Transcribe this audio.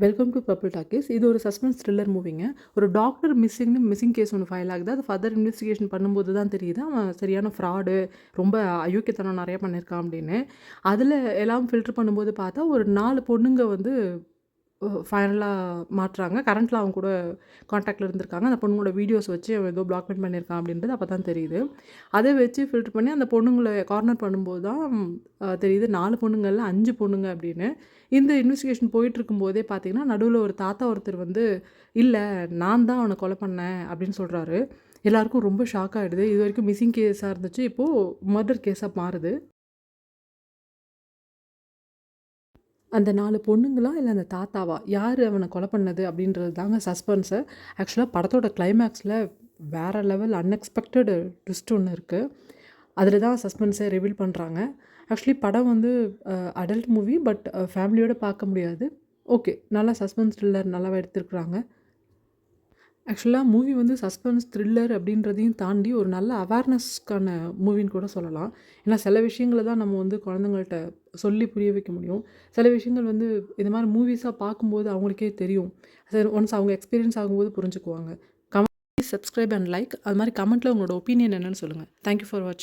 Welcome to purple talkies. இது ஒரு suspense thriller மூவிங்க. ஒரு டாக்டர் மிஸ்ஸிங் கேஸ் ஒன்று ஃபைல் ஆகுது. அது ஃபர்தர் இன்வெஸ்டிகேஷன் பண்ணும்போது தான் தெரியுது, அவன் சரியான ஃப்ராடு, ரொம்ப அயோக்கியத்தனம் நிறைய பண்ணியிருக்கான் அப்படின்னு. அதில் எல்லாம் ஃபில்டர் பண்ணும்போது பார்த்தா, ஒரு 4 பொண்ணுங்க வந்து ஃபைனலா மாட்றாங்க. கரண்ட்ல அவங்க கூட கான்டாக்ட்ல இருந்திருக்காங்க. அந்த பொண்ணுங்களோட வீடியோஸ் வச்சு அவன் ஏதோ பிளாக்மெயில் பண்ணியிருக்கான் அப்படின்றது அப்போ தான் தெரியுது. அதை வச்சு ஃபில்டர் பண்ணி அந்த பொண்ணுங்கள கார்னர் பண்ணும்போது தான் தெரியுது 4 பொண்ணுங்கள்ல 5 பொண்ணுங்க அப்படின்னு. இந்த இன்வெஸ்டிகேஷன் போயிட்டுருக்கும்போதே பார்த்தீங்கன்னா, நடுவுல ஒரு தாத்தா ஒருத்தர் வந்து, "இல்ல நான் தான் அவன கொலை பண்ணேன்" அப்படின்னு சொல்றாரு. எல்லாருக்கும் ரொம்ப ஷாக் ஆயிடுது. இதுவரைக்கும் மிஸ்ஸிங் கேஸா இருந்துச்சு. இப்போ மர்டர் கேஸா மாறுது. அந்த 4 பொண்ணுங்களா? இல்ல அந்த தாத்தாவா? யாரு அவன கொலை பண்ணது? அப்படின்றது தாங்க சஸ்பென்ஸு. ஆக்சுவலா படத்தோட கிளைமேக்ஸ்ல வேற லெவல் அன்எக்ஸ்பெக்டட் ட்விஸ்ட் ஒண்ணு இருக்கு. அதில தான் சஸ்பென்ஸே ரிவீல் பண்றாங்க. ஆக்சுவலி படம் வந்து அடல்ட் மூவி. பட் ஃபேமிலியோட பார்க்க முடியாது. ஓகே. நல்லா சஸ்பென்ஸ் த்ரில்லர் நல்லாவே எடுத்திருக்கிறாங்க. ஆக்சுவலா மூவி வந்து சஸ்பென்ஸ், த்ரில்லர் அப்படின்றதையும் தாண்டி ஒரு நல்ல அவேர்னஸ்க்கான மூவின்னு கூட சொல்லலாம். ஏன்னா சில விஷயங்கள தான் நம்ம வந்து குழந்தைங்கள்ட்ட சொல்லி புரிய வைக்க முடியும். சில விஷயங்கள் வந்து இது மாரி மூவிஸா பார்க்கும்போது அவங்களுக்கே தெரியும். சரி ஒன்ஸ் அவங்க எக்ஸ்பீரியன்ஸ் ஆகும்போது புரிஞ்சுக்குவாங்க. Comment, subscribe and like. அது மாரி கமெண்ட்ல உங்களோட ஒப்பீனியன் என்னன்னு சொல்லுங்க. தேங்க் யூ ஃபார் வாட்சிங்.